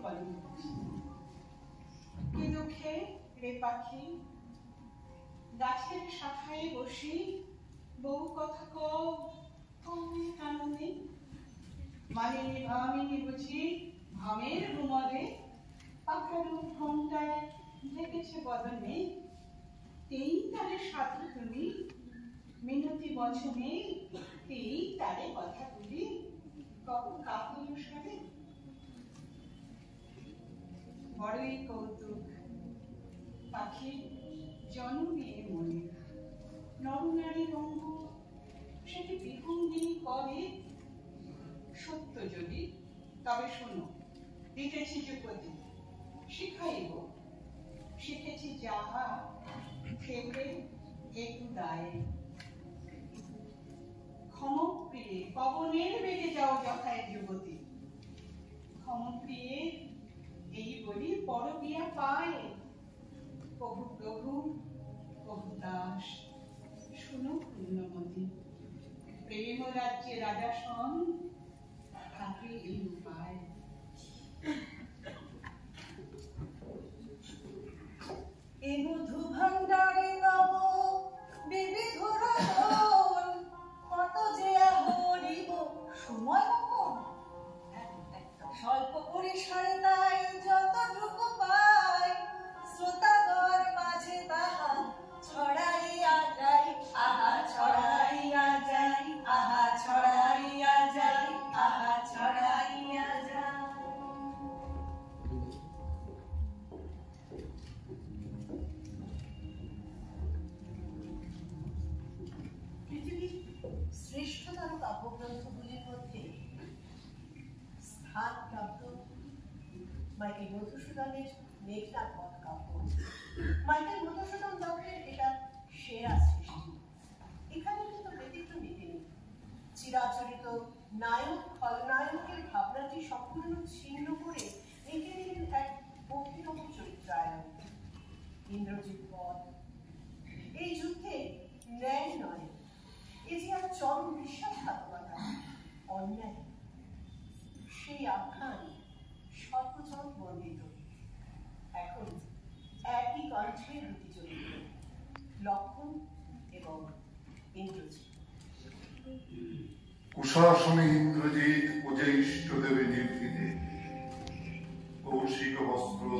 কলম কি দুঃখে রে পাখি গাছের শাখায় বসি বহু কথা কও কাননে মানিনি ভামিনি বুঝি ভামের ঘুমরে পাখারু ঘন্টায় ঢেকেছে বদনে তেই তারে সাধু তুমি মিনতি বচনে তেই তারে কথা বলি কখন কাকুর সাথে বড়ই কৌতুক পাখি জন্ম নিয়ে মনে নরনারী রঙ্গ সেটি বিভঙ্গিনী করে সত্য যদি তবে শোনো দিতেছি যুগতি শিখাইব শিখেছি যাহা ফেলে একটু দায়ে ক্ষমপ্রিয়ে পবনের বেগে যাও যথায় যুবতী ক্ষমপ্রিয়ে এই বলি পরবিয়া পায় প্রভু প্রভু প্রভু দাস শুনো পূর্ণমতি প্রেম রাজ্যে রাজা সন থাকে এই উপায় এ মধু ভাণ্ডারে নব বিবিধ রতন কত যে হরিব সময় মন স্বল্প পরিসরে তাই যতটুকু পাই শ্রোতাগণ মাঝে তাহা ছড়াইয়া যাই আহা ছড়াইয়া যাই আহা ছড়াইয়া যাই আহা ছড়াইয়া যাই পৃথিবীর শ্রেষ্ঠতর কাব্যগ্রন্থগুলির মধ্যে স্থানপ্রাপ্ত মাইকেল মধুসূদনের মেঘনাদ পথ কাব্য। মাইকেল মধুসূদন দত্তের এটা সেরা সৃষ্টি। এখানে কিন্তু ব্যতিক্রমী তিনি চিরাচরিত নায়ক খলনায়কের ভাবনাটি সম্পূর্ণ ছিন্ন করে এঁকে দিলেন এক অভিনব চরিত্রায়ন। ইন্দ্রজিৎ বধ এই যুদ্ধে ন্যায় নয়, এ যে এক চরম বিশ্বাসঘাতকতা, অন্যায়, সেই আখ্যান সর্বজন বর্ণিত। এখন একই কণ্ঠে দুটি চরিত্র, লক্ষণ এবং ইন্দ্রজিৎ। কুশাসনে ইন্দ্রজিৎ ও জ্যেষ্ঠ দেবে নির্ভীতে কৌশিক বস্ত্র